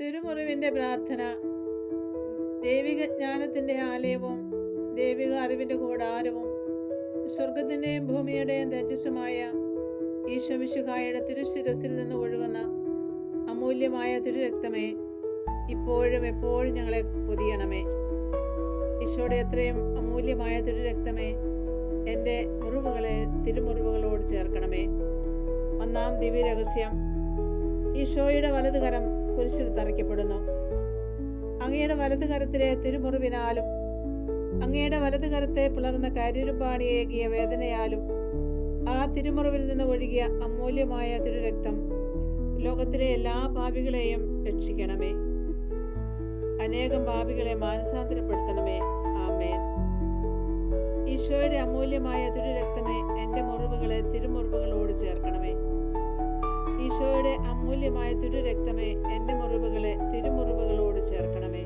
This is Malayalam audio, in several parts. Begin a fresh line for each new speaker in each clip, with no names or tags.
തിരുമുറിവിൻ്റെ പ്രാർത്ഥന. ദൈവിക ജ്ഞാനത്തിൻ്റെ ആലയവും ദൈവിക അറിവിൻ്റെ കൂടാരവും സ്വർഗത്തിൻ്റെയും ഭൂമിയുടെയും തേജസ്സുമായ ഈശോമിശിഹായുടെ തിരുശിരസിൽ നിന്ന് ഒഴുകുന്ന അമൂല്യമായ തിരുരക്തമേ, ഇപ്പോഴും എപ്പോഴും ഞങ്ങളെ പൊതിയണമേ. ഈശോയുടെ എത്രയും അമൂല്യമായ തിരുരക്തമേ, എൻ്റെ മുറിവുകളെ തിരുമുറിവുകളോട് ചേർക്കണമേ. ഒന്നാം ദിവ്യരഹസ്യം. ഈശോയുടെ വലതുകരം കുരിശിൽ തറയ്ക്കപ്പെടുന്നു. അങ്ങയുടെ വലതുകരത്തിലെ തിരുമുറിവിനാലും അങ്ങയുടെ വലതുകരത്തെ പിളർന്ന കരിരുമ്പാണിയേകിയ വേദനയാലും ആ തിരുമുറിവിൽ നിന്ന് ഒഴുകിയ അമൂല്യമായ തിരുരക്തം ലോകത്തിലെ എല്ലാ പാപികളെയും രക്ഷിക്കണമേ. അനേകം പാപികളെ മാനസാന്തരപ്പെടുത്തണമേ. ആമേൻ. ഈശോയുടെ അമൂല്യമായ തിരുരക്തമേ, എൻ്റെ മുറിവുകളെ തിരുമുറിവുകളോട് ചേർക്കണമേ. ഈശോയുടെ അമൂല്യമായ തിരുരക്തമേ, എൻ്റെ മുറിവുകളെ തിരുമുറിവുകളോട് ചേർക്കണമേ.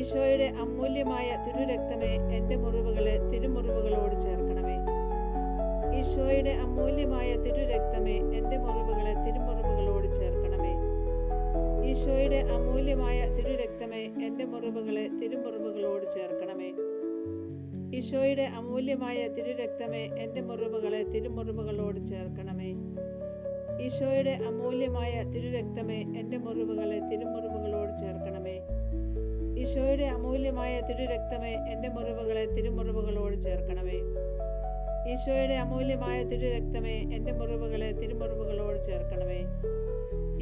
ഈശോയുടെ അമൂല്യമായ തിരുരക്തമേ, എൻ്റെ മുറിവുകളെ തിരുമുറിവുകളോട് ചേർക്കണമേ. ഈശോയുടെ അമൂല്യമായ തിരുരക്തമേ, എൻ്റെ മുറിവുകളെ തിരുമുറിവുകളോട് ചേർക്കണമേ. ഈശോയുടെ അമൂല്യമായ തിരുരക്തമേ, എൻ്റെ മുറിവുകളെ തിരുമുറിവുകളോട് ചേർക്കണമേ. ഈശോയുടെ അമൂല്യമായ തിരുരക്തമേ, എൻ്റെ മുറിവുകളെ തിരുമുറിവുകളോട് ചേർക്കണമേ. ഈശോയുടെ അമൂല്യമായ തിരുരക്തമേ, എൻ്റെ മുറിവുകളെ തിരുമുറിവുകളോട് ചേർക്കണമേ. ഈശോയുടെ അമൂല്യമായ തിരുരക്തമേ, എൻ്റെ മുറിവുകളെ തിരുമുറിവുകളോട് ചേർക്കണമേ. ഈശോയുടെ അമൂല്യമായ തിരുരക്തമേ, എൻ്റെ മുറിവുകളെ തിരുമുറിവുകളോട് ചേർക്കണമേ.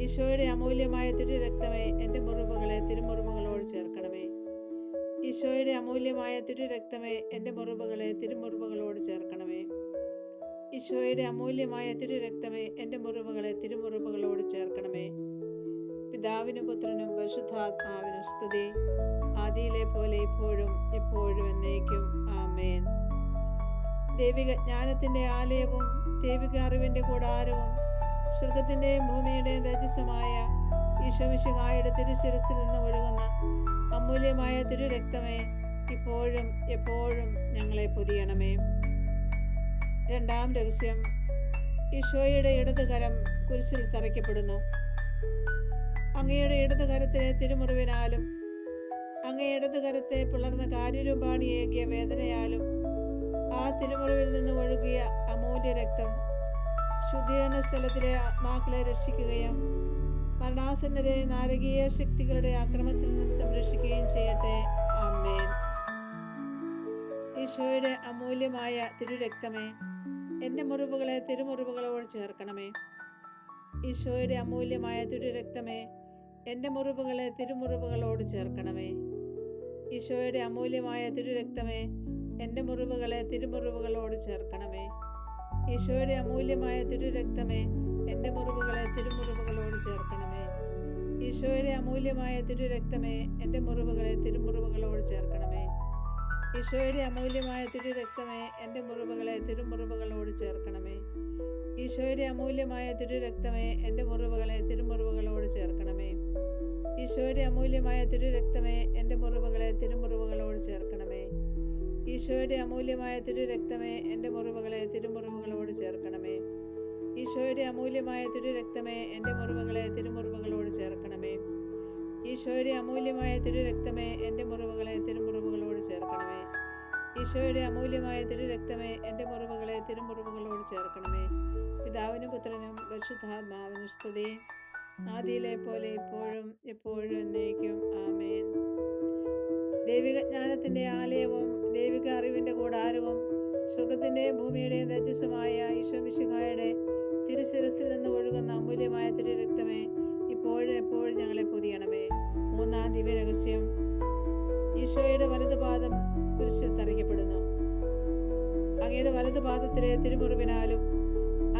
ഈശോയുടെ അമൂല്യമായ തിരുരക്തമേ, എൻ്റെ മുറിവുകളെ തിരുമുറിവുകളോട് ചേർക്കണമേ. ഈശോയുടെ അമൂല്യമായ തിരുരക്തമേ, എൻ്റെ മുറിവുകളെ തിരുമുറിവുകളോട് ചേർക്കണമേ. ഈശോയുടെ അമൂല്യമായ തിരുരക്തമേ, എൻ്റെ മുറിവുകളെ തിരുമുറിവുകളോട് ചേർക്കണമേ. പിതാവിനും പുത്രനും പരിശുദ്ധാത്മാവിനും സ്തുതി, ആദിയിലെ പോലെ ഇപ്പോഴും എപ്പോഴും എന്നേക്കും. ആമേൻ. ദൈവിക ജ്ഞാനത്തിൻ്റെ ആലയവും ദൈവിക അറിവിൻ്റെ കൂടാരവും സ്വർഗത്തിൻ്റെയും ഭൂമിയുടെയും തേജസ്സുമായ ഈശോമിശിഹായുടെ തിരുശിരസിൽ നിന്ന് ഒഴുകുന്ന അമൂല്യമായ തിരുരക്തമേ, ഇപ്പോഴും എപ്പോഴും ഞങ്ങളെ പൊതിയണമേ. രണ്ടാം രഹസ്യം. ഈശോയുടെ ഇടതുകരം കുരിശിൽ തറയ്ക്കപ്പെടുന്നു. അങ്ങയുടെ ഇടതുകരത്തിലെ തിരുമുറിവിനാലും അങ്ങയുടെ ഇടതുകരത്തെ പിളർന്ന കാര്യരൂപാണിയേകിയ വേദനയാലും ആ തിരുമുറിവിൽ നിന്ന് ഒഴുകിയ അമൂല്യ രക്തം ശുദ്ധീകരണ സ്ഥലത്തിലെ ആത്മാക്കളെ രക്ഷിക്കുകയും മരണാസന്നരെ നാരകീയ ശക്തികളുടെ ആക്രമണത്തിൽ നിന്ന് സംരക്ഷിക്കുകയും ചെയ്യട്ടെ. ആമേൻ. ഈശോയുടെ അമൂല്യമായ തിരുരക്തമേ, എൻ്റെ മുറിവുകളെ തിരുമുറിവുകളോട് ചേർക്കണമേ. ഈശോയുടെ അമൂല്യമായ തിരുരക്തമേ, എൻ്റെ മുറിവുകളെ തിരുമുറിവുകളോട് ചേർക്കണമേ. ഈശോയുടെ അമൂല്യമായ തിരുരക്തമേ, എൻ്റെ മുറിവുകളെ തിരുമുറിവുകളോട് ചേർക്കണമേ. ഈശോയുടെ അമൂല്യമായ തിരുരക്തമേ, എൻ്റെ മുറിവുകളെ തിരുമുറിവുകളോട് ചേർക്കണമേ. ഈശോയുടെ അമൂല്യമായ തിരുരക്തമേ, എൻ്റെ മുറിവുകളെ തിരുമുറിവുകളോട് ചേർക്കണമേ. ഈശോയുടെ അമൂല്യമായ തിരുരക്തമേ, എൻ്റെ മുറിവുകളെ തിരുമുറിവുകളോട് ചേർക്കണമേ. ഈശോയുടെ അമൂല്യമായ തിരുരക്തമേ, എൻ്റെ മുറിവുകളെ തിരുമുറിവുകളോട് ചേർക്കണമേ. ഈശോയുടെ അമൂല്യമായ തിരുരക്തമേ, എൻ്റെ മുറിവുകളെ തിരുമുറിവുകളോട് ചേർക്കണമേ. ഈശോയുടെ അമൂല്യമായ തിരുരക്തമേ, എൻ്റെ മുറിവുകളെ തിരുമുറിവുകളോട് ചേർക്കണമേ. ഈശോയുടെ അമൂല്യമായ തിരുരക്തമേ, എൻ്റെ മുറിവുകളെ തിരുമുറിവുകളോട് ചേർക്കണമേ. ഈശോയുടെ അമൂല്യമായ തിരുരക്തമേ, എൻ്റെ മുറിവുകളെ തിരുമുറിവുകളോട് ചേർക്കണമേ. ഈശോയുടെ അമൂല്യമായ തിരുരക്തമേ, എൻ്റെ മുറിവുകളെ തിരുമുറിവുകളോട് ചേർക്കണമേ. പിതാവിനും പുത്രനും പരിശുദ്ധാത്മാവിനും സ്തുതി, ആദിയിലെ പോലെ ഇപ്പോഴും എപ്പോഴും എന്നേക്കും. ആമേൻ. ദൈവിക ജ്ഞാനത്തിൻ്റെ ആലയവും ദൈവിക അറിവിൻ്റെ കൂടാരവും സ്വർഗത്തിൻ്റെയും ഭൂമിയുടെയും തേജസ്സുമായ ഈശോമിശിഹായുടെ തിരുശിരസിൽ നിന്ന് ഒഴുകുന്ന അമൂല്യമായ തിരുരക്തമേ, ഇപ്പോഴും എപ്പോഴും ഞങ്ങളെ പൊതിയണമേ. മൂന്നാം ദിവ്യരഹസ്യം. ഈശോയുടെ വലതുപാദം കുരിശിൽ തറയ്ക്കപ്പെടുന്നു. അങ്ങയുടെ വലതുപാദത്തിലെ തിരുമുറിവിനാലും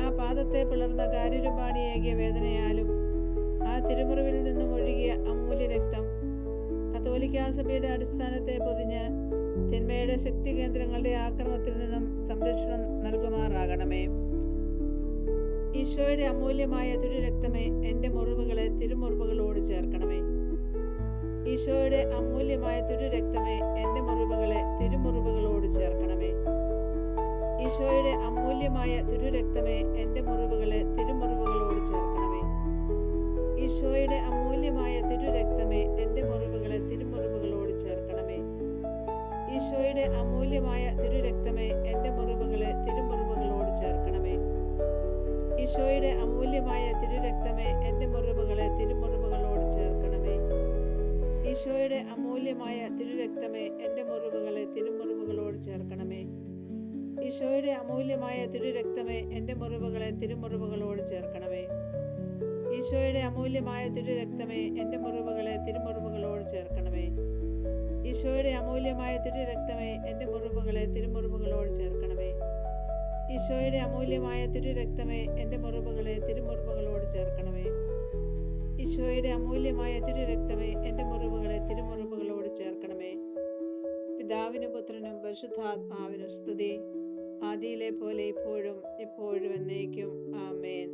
ആ പാദത്തെ പിളർന്ന കാര്യരൂപാണിയേകിയ വേദനയാലും ആ തിരുമുറിവിൽ നിന്നും ഒഴുകിയ അമൂല്യ രക്തം കത്തോലിക്കാ സഭയുടെ അടിസ്ഥാനത്തെ പൊതിഞ്ഞ് തിന്മയുടെ ശക്തി കേന്ദ്രങ്ങളുടെ ആക്രമണത്തിൽ നിന്നും സംരക്ഷണം നൽകുമാറാകണമേ. ഈശോയുടെ അമൂല്യമായ തിരുരക്തമേ, എൻ്റെ മുറിവുകളെ തിരുമുറിവുകളോട് ചേർക്കണമേ. ഈശോയുടെ അമൂല്യമായ തിരുരക്തമേ, എൻ്റെ മുറിവുകളെ തിരുമുറിവുകളോട് ചേർക്കണമേ. ഈശോയുടെ അമൂല്യമായ തിരുരക്തമേ, എൻ്റെ മുറിവുകളെ തിരുമുറിവുകളോട് ചേർക്കണമേ. ഈശോയുടെ അമൂല്യമായ അമൂല്യമായ തിരുരക്തമേ എൻ്റെ മുറിവുകളെ തിരുമുറിവുകളോട് ചേർക്കണമേ. ഈശോയുടെ അമൂല്യമായ തിരുരക്തമേ എൻ്റെ മുറിവുകളെ തിരുമുറിവുകളോട് ചേർക്കണമേ. ഈശോയുടെ അമൂല്യമായ തിരുരക്തമേ എൻ്റെ മുറിവുകളെ തിരുമുറിവുകളോട് ചേർക്കണമേ. ഈശോയുടെ അമൂല്യമായ തിരുരക്തമേ എൻ്റെ മുറിവുകളെ തിരുമുറിവുകളോട് ചേർക്കണമേ. ഈശോയുടെ അമൂല്യമായ തിരുരക്തമേ എൻ്റെ മുറിവുകളെ തിരുമുറിവുകളോട് ചേർക്കണമേ. ഈശോയുടെ അമൂല്യമായ തിരുരക്തമേ എൻ്റെ മുറിവുകളെ തിരുമുറിവുകളോട് ചേർക്കണമേ. ഈശോയുടെ അമൂല്യമായ തിരുരക്തമേ എൻ്റെ മുറിവുകളെ തിരുമുറിവുകളോട് ചേർക്കണമേ. ഈശോയുടെ അമൂല്യമായ തിരുരക്തമേ എൻ്റെ മുറിവുകളെ തിരുമുറിവുകളോട് ചേർക്കണമേ. പിതാവിനും പുത്രനും പരിശുദ്ധാത്മാവിനും സ്തുതി, ആദിയിലെ പോലെ ഇപ്പോഴും എപ്പോഴും എന്നേക്കും. ആമേൻ.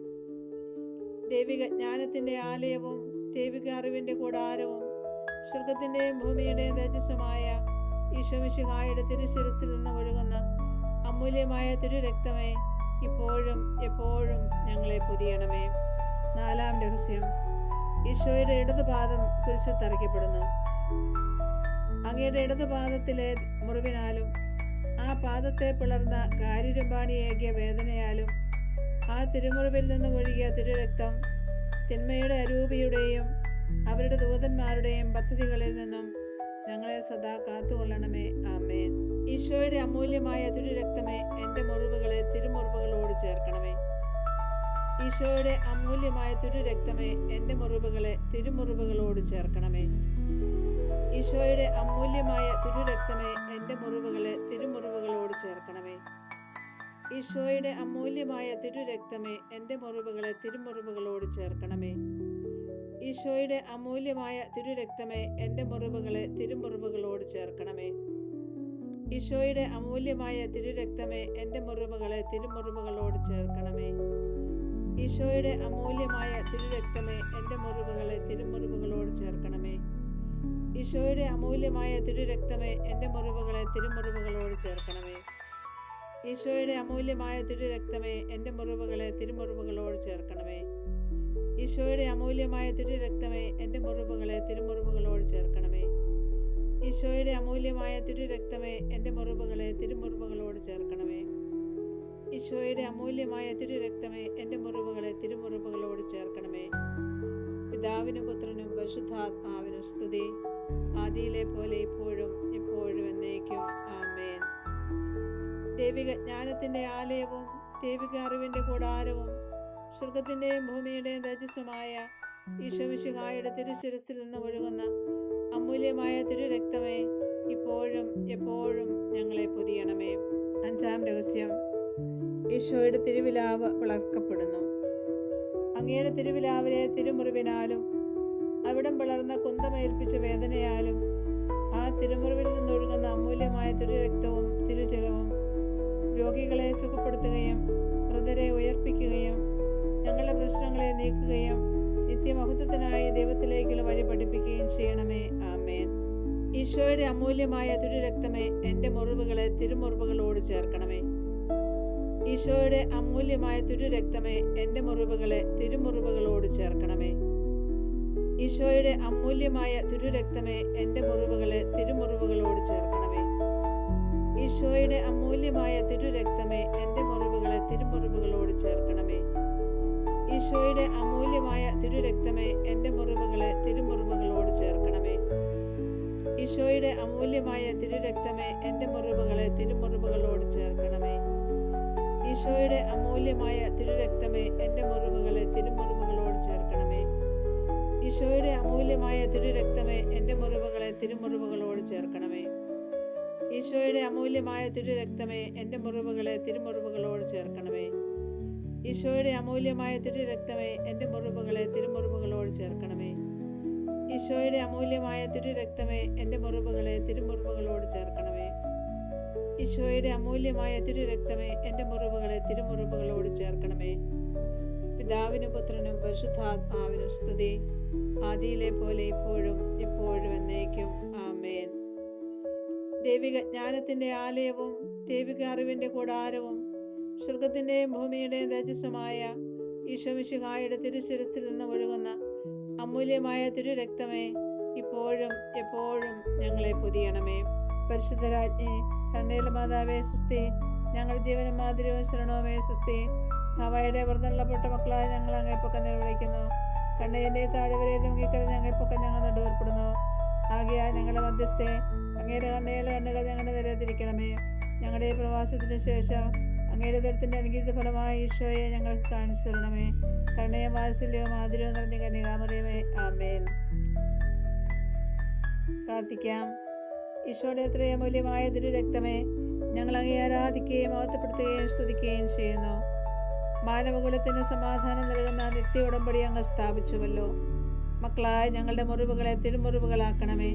ദൈവിക ജ്ഞാനത്തിൻ്റെ ആലയവും ദൈവിക അറിവിൻ്റെ കൂടാരവും സ്വർഗത്തിൻ്റെയും ഭൂമിയുടെയും തേജസ്സുമായ ഈശോമിശിഹായുടെ തിരുശിരസിൽ നിന്ന് ഒഴുകുന്ന അമൂല്യമായ തിരുരക്തമേ, ഇപ്പോഴും എപ്പോഴും ഞങ്ങളെ പൊതിയണമേ. 4-ാം രഹസ്യം. ഈശോയുടെ ഇടതുപാദം കുരിശിൽ തറയ്ക്കപ്പെടുന്നു. അങ്ങയുടെ ഇടതുപാദത്തിലെ മുറിവിനാലും ആ പാദത്തെ പിളർന്ന കാരിരുമ്പാണിയേകിയ വേദനയാലും ആ തിരുമുറിവിൽ നിന്നും ഒഴുകിയ തിരുരക്തം തിന്മയുടെ അരൂപിയുടെയും അവരുടെ ദൂതന്മാരുടെയും പദ്ധതികളിൽ നിന്നും ഞങ്ങളെ സദാ കാത്തുകൊള്ളണമേ. ആമേൻ. ഈശോയുടെ അമൂല്യമായ തിരുരക്തമേ എൻ്റെ മുറിവുകളെ തിരുമുറിവുകളോട് ചേർക്കണമേ. ഈശോയുടെ അമൂല്യമായ തിരുരക്തമേ എൻ്റെ മുറിവുകളെ തിരുമുറിവുകളോട് ചേർക്കണമേ. ഈശോയുടെ അമൂല്യമായ തിരുരക്തമേ എൻ്റെ മുറിവുകളെ തിരുമുറിവുകളോട് ചേർക്കണമേ. ഈശോയുടെ അമൂല്യമായ തിരുരക്തമേ എൻ്റെ മുറിവുകളെ തിരുമുറിവുകളോട് ചേർക്കണമേ. ഈശോയുടെ അമൂല്യമായ തിരുരക്തമേ എൻ്റെ മുറിവുകളെ തിരുമുറിവുകളോട് ചേർക്കണമേ. ഈശോയുടെ അമൂല്യമായ തിരുരക്തമേ എൻ്റെ മുറിവുകളെ തിരുമുറിവുകളോട് ചേർക്കണമേ. ഈശോയുടെ അമൂല്യമായ തിരുരക്തമേ എൻ്റെ മുറിവുകളെ തിരുമുറിവുകളോട് ചേർക്കണമേ. ഈശോയുടെ അമൂല്യമായ തിരുരക്തമേ എൻ്റെ മുറിവുകളെ തിരുമുറിവുകളോട് ചേർക്കണമേ. ഈശോയുടെ അമൂല്യമായ തിരുരക്തമേ എൻ്റെ മുറിവുകളെ തിരുമുറിവുകളോട് ചേർക്കണമേ. ഈശോയുടെ അമൂല്യമായ തിരുരക്തമേ എൻ്റെ മുറിവുകളെ തിരുമുറിവുകളോട് ചേർക്കണമേ. ഈശോയുടെ അമൂല്യമായ തിരുരക്തമേ എൻ്റെ മുറിവുകളെ തിരുമുറിവുകളോട് ചേർക്കണമേ. ഈശോയുടെ അമൂല്യമായ തിരുരക്തമേ എൻ്റെ മുറിവുകളെ തിരുമുറിവുകളോട് ചേർക്കണമേ. പിതാവിനും പുത്രനും പരിശുദ്ധാത്മാവിനും സ്തുതി, ആദിയിലെ പോലെ ഇപ്പോഴും എപ്പോഴും എന്നേക്കും. ആമേൻ. ദൈവിക ജ്ഞാനത്തിൻ്റെ ആലയവും ദൈവിക അറിവിൻ്റെ കൂടാരവും സ്വർഗത്തിൻ്റെയും ഭൂമിയുടെയും തേജസ്സുമായ ഈശോമിശിഹായുടെ തിരുശിരസിൽ നിന്ന് ഒഴുകുന്ന അമൂല്യമായ തിരുരക്തമേ, ഇപ്പോഴും എപ്പോഴും ഞങ്ങളെ പൊതിയണമേ. 5-ാം രഹസ്യം. ഈശോയുടെ തിരുവിലാവ് പിളർക്കപ്പെടുന്നു. അങ്ങയുടെ തിരുവിലാവിലെ തിരുമുറിവിനാലും അവിടം പിളർന്ന കുന്തമേൽപ്പിച്ച വേദനയാലും ആ തിരുമുറിവിൽ നിന്നൊഴുകുന്ന അമൂല്യമായ തിരുരക്തവും തിരുജലവും രോഗികളെ സുഖപ്പെടുത്തുകയും മൃതരെ ഉയർപ്പിക്കുകയും ഞങ്ങളുടെ പ്രശ്നങ്ങളെ നീക്കുകയും നിത്യമഹത്വത്തിനായി ദൈവത്തിലേക്കുള്ള വഴി പഠിപ്പിക്കുകയും ചെയ്യണമേ. ആമേൻ. ഈശോയുടെ അമൂല്യമായ തിരുരക്തമേ എൻ്റെ മുറിവുകളെ തിരുമുറിവുകളോട് ചേർക്കണമേ. ഈശോയുടെ അമൂല്യമായ തിരുരക്തമേ എൻ്റെ മുറിവുകളെ തിരുമുറിവുകളോട് ചേർക്കണമേ. ഈശോയുടെ അമൂല്യമായ തിരുരക്തമേ എൻ്റെ മുറിവുകളെ തിരുമുറിവുകളോട് ചേർക്കണമേ. ഈശോയുടെ അമൂല്യമായ തിരുരക്തമേ എൻ്റെ മുറിവുകളെ തിരുമുറിവുകളോട് ചേർക്കണമേ. ഈശോയുടെ അമൂല്യമായ തിരുരക്തമേ എൻ്റെ മുറിവുകളെ തിരുമുറിവുകളോട് ചേർക്കണമേ. ഈശോയുടെ അമൂല്യമായ തിരുരക്തമേ എൻ്റെ മുറിവുകളെ തിരുമുറിവുകളോട് ചേർക്കണമേ. ഈശോയുടെ അമൂല്യമായ തിരുരക്തമേ എൻ്റെ മുറിവുകളെ തിരുമുറിവുകളോട് ചേർക്കണമേ. ഈശോയുടെ അമൂല്യമായ തിരുരക്തമേ എൻ്റെ മുറിവുകളെ തിരുമുറിവുകളോട് ചേർക്കണമേ. ഈശോയുടെ അമൂല്യമായ തിരുരക്തമേ എൻ്റെ മുറിവുകളെ തിരുമുറിവുകളോട് ചേർക്കണമേ. ഈശോയുടെ അമൂല്യമായ തിരുരക്തമേ എൻ്റെ മുറിവുകളെ തിരുമുറിവുകളോട് ചേർക്കണമേ. ഈശോയുടെ അമൂല്യമായ തിരുരക്തമേ എൻ്റെ മുറിവുകളെ തിരുമുറിവുകളോട് ചേർക്കണമേ. ഈശോയുടെ അമൂല്യമായ തിരുരക്തമേ എൻ്റെ മുറിവുകളെ തിരുമുറിവുകളോട് ചേർക്കണമേ. പിതാവിനും പുത്രനും പരിശുദ്ധാത്മാവിനും സ്തുതി, ആദിയിലെ പോലെ ഇപ്പോഴും എപ്പോഴും എന്നേക്കും. ആമേൻ. ദൈവിക ജ്ഞാനത്തിൻ്റെ ആലയവും ദൈവിക അറിവിൻ്റെ കൂടാരവും സ്വർഗത്തിൻ്റെയും ഭൂമിയുടെയും തേജസ്സുമായ ഈശോമിശിഹായുടെ തിരുശിരസിൽ നിന്ന് ഒഴുകുന്ന അമൂല്യമായ തിരുരക്തമേ, ഇപ്പോഴും എപ്പോഴും ഞങ്ങളെ പൊതിയണമേ. പരിശുദ്ധരാജ്ഞി, കണ്ണീല മാതാവേ സുസ്തി. ഞങ്ങളുടെ ജീവനും മാധുര്യവും ശരണവുമേ സുസ്തി. ഹവായുടെ വ്രതമുള്ളപ്പെട്ട മക്കളായ ഞങ്ങൾ അങ്ങേപ്പൊക്കെ നിലവിളിക്കുന്നു. കണ്ണീന്റെ താഴ്വരെ മുങ്ങിക്കരഞ്ഞ് അങ്ങേപ്പൊക്കെ ഞങ്ങൾ നടുവേർപ്പെടുന്നു. ആകയാൽ ഞങ്ങളുടെ മധ്യസ്ഥെ അങ്ങയുടെ കണ്ണയിലെ കണ്ണുകൾ ഞങ്ങളുടെ നിരത്തിരിക്കണമേ. ഞങ്ങളുടെ പ്രവാസത്തിന് ശേഷം അങ്ങയുടെ തരത്തിൻ്റെ അനുഗ്രഹീത ഫലമായ ഈശോയെ ഞങ്ങൾക്ക് കാണിച്ചു തരണമേ. കരുണയും വാത്സല്യവും ആദരവും നിറഞ്ഞ കന്യകാമറിയമേ, ആമേൻ. പ്രാർത്ഥിക്കാം. ഈശോയുടെ എത്രയും അമൂല്യമായ തിരുരക്തമേ, ഞങ്ങൾ അങ്ങേ ആരാധിക്കുകയും മഹത്വപ്പെടുത്തുകയും സ്തുതിക്കുകയും ചെയ്യുന്നു. മാനവകുലത്തിന് സമാധാനം നൽകുന്ന നിത്യ ഉടമ്പടി അങ്ങ് സ്ഥാപിച്ചുവല്ലോ. മക്കളായ ഞങ്ങളുടെ മുറിവുകളെ തിരുമുറിവുകളാക്കണമേ.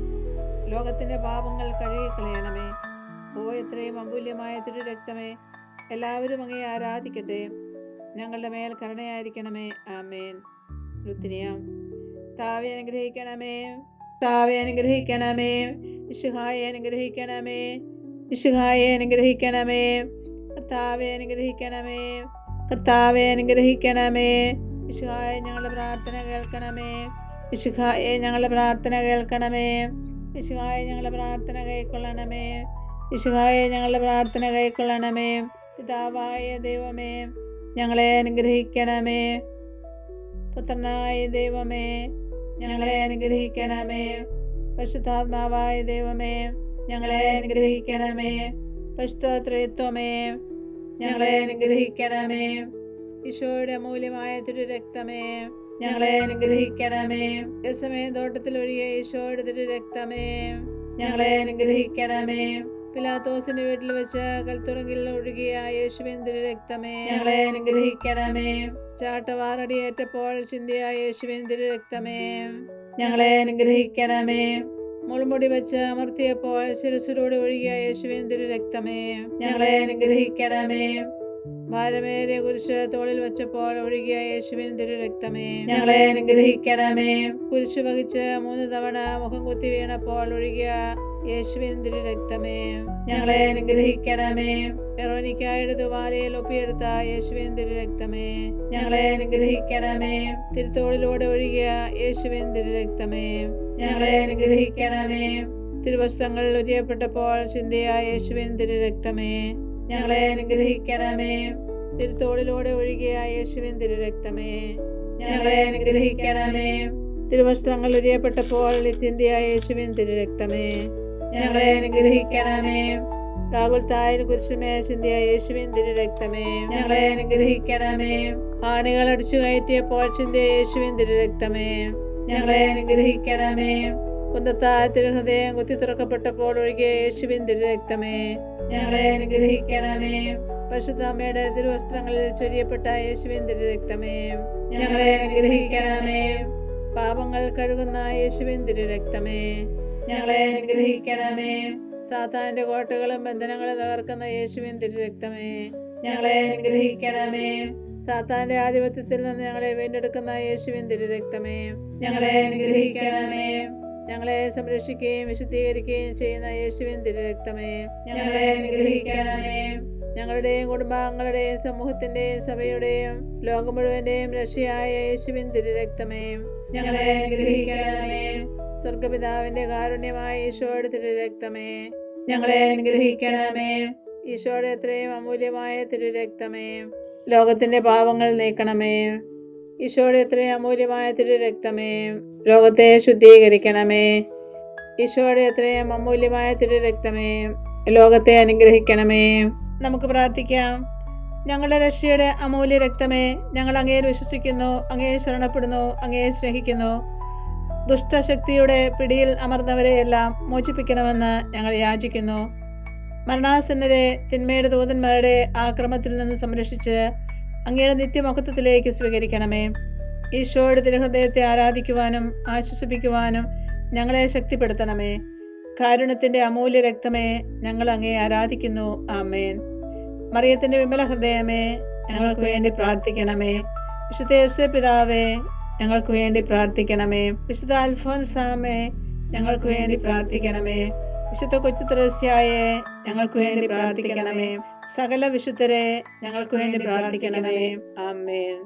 ലോകത്തിൻ്റെ പാപങ്ങൾ കഴുകിക്കളയണമേ. എത്രയും അമൂല്യമായ തിരുരക്തമേ, എല്ലാവരും അങ്ങേ ആരാധിക്കട്ടെ. ഞങ്ങളുടെ മേൽ കരുണയായിരിക്കണമേ, ആമേൻ. ലുത്തിനിയാം. താവെ അനുഗ്രഹിക്കണമേ, താവെ അനുഗ്രഹിക്കണമേ. ഇശുഹായെ അനുഗ്രഹിക്കണമേ, ഇശുഹായെ അനുഗ്രഹിക്കണമേ. കർത്താവെ അനുഗ്രഹിക്കണമേ, കർത്താവെ അനുഗ്രഹിക്കണമേ. ഇശുഹായെ ഞങ്ങളുടെ പ്രാർത്ഥന കേൾക്കണമേ, ഇശുഹായെ ഞങ്ങളുടെ പ്രാർത്ഥന കേൾക്കണമേ. ഇശുഹായെ ഞങ്ങളുടെ പ്രാർത്ഥന കൈക്കൊള്ളണമേ, ഇശുഹായെ ഞങ്ങളുടെ പ്രാർത്ഥന കൈക്കൊള്ളണമേ. പിതാവായ ദൈവമേ, ഞങ്ങളെ അനുഗ്രഹിക്കണമേ. പുത്രനായ ദൈവമേ, ഞങ്ങളെ അനുഗ്രഹിക്കണമേ. പരിശുദ്ധാത്മാവായ ദൈവമേ, ഞങ്ങളെ അനുഗ്രഹിക്കണമേ. പരിശുദ്ധ ത്രിത്വമേ, ഞങ്ങളെ അനുഗ്രഹിക്കണമേ. ഈശോയുടെ അമൂല്യമായ തിരുരക്തമേ, ഞങ്ങളെ അനുഗ്രഹിക്കണമേ. ഗെത്സമേൻ തോട്ടത്തിൽ ഒഴികെ ഈശോയുടെ തിരുരക്തമേ, ഞങ്ങളെ അനുഗ്രഹിക്കണമേ. പിലാത്തോസിന്റെ വീട്ടിൽ വെച്ച് കൽത്തുറങ്കിൽ ഒഴുകിയ യേശുവിൻ തിരുരക്തമേ, ഞങ്ങളെ അനുഗ്രഹിക്കണമേ. ചാട്ടവാറടിയേറ്റപ്പോൾ ചിന്തിയ യേശുവിൻ തിരുരക്തമേ, ഞങ്ങളെ അനുഗ്രഹിക്കണമേ. മുൾമുടി വെച്ച് അമർത്തിയപ്പോൾ ശിരസിലൂടെ ഒഴുകിയ യേശുവിൻ തിരുരക്തമേ, ഞങ്ങളെ അനുഗ്രഹിക്കണമേ. ഭാരമേറിയ കുരിശ് തോളിൽ വെച്ചപ്പോൾ ഒഴുകിയ യേശുവിൻ തിരുരക്തമേ, ഞങ്ങളെ അനുഗ്രഹിക്കണമേ. കുരിശു വഹിച്ച് 3 തവണ മുഖം കുത്തി വീണപ്പോൾ ഒഴുകിയ യേശുവിൻ തിരുരക്തമേ, ഞങ്ങളെ അനുഗ്രഹിക്കണമേ. വെറോനിക്കായുടെ തുവാലയിൽ ഒപ്പിയെടുത്ത യേശുവിൻ തിരുരക്തമേ, ഞങ്ങളെ അനുഗ്രഹിക്കണമേ. തിരുത്തോളിലൂടെ ഒഴുകിയ യേശുവിൻ തിരുരക്തമേ, ഞങ്ങളെ അനുഗ്രഹിക്കണമേ. തിരുവസ്ത്രങ്ങൾ ഉരിയപ്പെട്ടപ്പോൾ ചിന്തിയ യേശുവിൻ തിരുരക്തമേ, ഞങ്ങളെ അനുഗ്രഹിക്കണമേ. തിരുത്തോളിലൂടെ ഒഴുകിയ യേശുവിൻ തിരുരക്തമേ, ഞങ്ങളെ അനുഗ്രഹിക്കണമേ. തിരുവസ്ത്രങ്ങൾ ഉരിയപ്പെട്ടപ്പോൾ ചിന്തിയ യേശുവിൻ തിരുരക്തമേ, ഞങ്ങളെ അനുഗ്രഹിക്കണമേ. കാകുൽത്തായിൽ കുരിശുമേൽ ചിന്തിയ യേശുവിൻ തിരുരക്തമേ, ഞങ്ങളെ അനുഗ്രഹിക്കണമേ. ആണികൾ അടിച്ചു കയറ്റിയപ്പോൾ ചിന്തിയ യേശുവിൻ തിരുരക്തമേ, ഞങ്ങളെ അനുഗ്രഹിക്കണമേ. കുന്തത്താൽ തിരുഹൃദയം കുത്തി തുറക്കപ്പെട്ടപ്പോൾ ഒഴുകിയ യേശുവിൻ തിരുരക്തമേ, ഞങ്ങളെ അനുഗ്രഹിക്കണമേ. പരിശുദ്ധാമ്മയുടെ തിരുവസ്ത്രങ്ങളിൽ ചൊരിയപ്പെട്ട യേശുവിൻ തിരുരക്തമേ, ഞങ്ങളെ അനുഗ്രഹിക്കണമേ. പാപങ്ങൾ കഴുകുന്ന യേശുവിൻ തിരുരക്തമേ, ഞങ്ങളെ അനുഗ്രഹിക്കണമേ. സാത്താന്റെ കോട്ടകളും ബന്ധനങ്ങളും തകർക്കുന്ന യേശുവിൻ തിരുരക്തമേ, ഞങ്ങളെ അനുഗ്രഹിക്കണമേ. സാത്താന്റെ ആധിപത്യത്തിൽ നിന്ന് ഞങ്ങളെ വീണ്ടെടുക്കുന്ന യേശുവിൻ തിരുരക്തമേ, ഞങ്ങളെ അനുഗ്രഹിക്കണമേ. ഞങ്ങളെ സംരക്ഷിക്കുകയും വിശുദ്ധീകരിക്കുകയും ചെയ്യുന്ന യേശുവിൻ തിരുരക്തമേ, ഞങ്ങളെ അനുഗ്രഹിക്കണമേ. ഞങ്ങളുടെയും കുടുംബാംഗങ്ങളുടെയും സമൂഹത്തിന്റെയും സഭയുടെയും ലോകം മുഴുവന്റെയും രക്ഷയായ യേശുവിൻ തിരുരക്തമേ, ഞങ്ങളെ അനുഗ്രഹിക്കണമേ. സ്വർഗപിതാവിന്റെ കാരുണ്യമായ ഈശോയുടെ തിരുരക്തമേ, ഞങ്ങളെ അനുഗ്രഹിക്കണമേ. ഈശോയുടെ എത്രയും അമൂല്യമായ തിരുരക്തമേ, ലോകത്തിന്റെ പാപങ്ങൾ നീക്കണമേ. ഈശോയുടെ എത്രയും അമൂല്യമായ തിരുരക്തമേ, ലോകത്തെ ശുദ്ധീകരിക്കണമേ. ഈശോയുടെ എത്രയും അമൂല്യമായ തിരുരക്തമേ, ലോകത്തെ അനുഗ്രഹിക്കണമേ. നമുക്ക് പ്രാർത്ഥിക്കാം. ഞങ്ങളുടെ രക്ഷയുടെ അമൂല്യ രക്തമേ, ഞങ്ങൾ അങ്ങയിൽ വിശ്വസിക്കുന്നു, അങ്ങയെ ശരണപ്പെടുന്നു, അങ്ങയെ സ്നേഹിക്കുന്നു. ദുഷ്ടശക്തിയുടെ പിടിയിൽ അമർന്നവരെയെല്ലാം മോചിപ്പിക്കണമെന്ന് ഞങ്ങൾ യാചിക്കുന്നു. മരണാസന്നരെ തിന്മയുടെ ദൂതന്മാരുടെ ആക്രമത്തിൽ നിന്ന് സംരക്ഷിച്ച് അങ്ങയുടെ നിത്യമഹത്വത്തിലേക്ക് സ്വീകരിക്കണമേ. ഈശോയുടെ തിരുഹൃദയത്തെ ആരാധിക്കുവാനും ആശ്വസിപ്പിക്കുവാനും ഞങ്ങളെ ശക്തിപ്പെടുത്തണമേ. കാരുണ്യത്തിന്റെ അമൂല്യ രക്തമേ, ഞങ്ങൾ അങ്ങയെ ആരാധിക്കുന്നു. ആമേൻ. മറിയത്തിന്റെ വിമല ഹൃദയമേ, ഞങ്ങൾക്ക് വേണ്ടി പ്രാർത്ഥിക്കണമേ. വിശുദ്ധ യേശുവേ പിതാവേ, ഞങ്ങൾക്ക് വേണ്ടി പ്രാർത്ഥിക്കണമേ. വിശുദ്ധ അൽഫോൻസാമേ, ഞങ്ങൾക്ക് വേണ്ടി പ്രാർത്ഥിക്കണമേ. വിശുദ്ധ കൊച്ചു ത്രേസ്യായെ, ഞങ്ങൾക്ക് വേണ്ടി പ്രാർത്ഥിക്കണമേ. സകല വിശുദ്ധരെ, ഞങ്ങൾക്ക് വേണ്ടി പ്രാർത്ഥിക്കണമേ. ആമേൻ.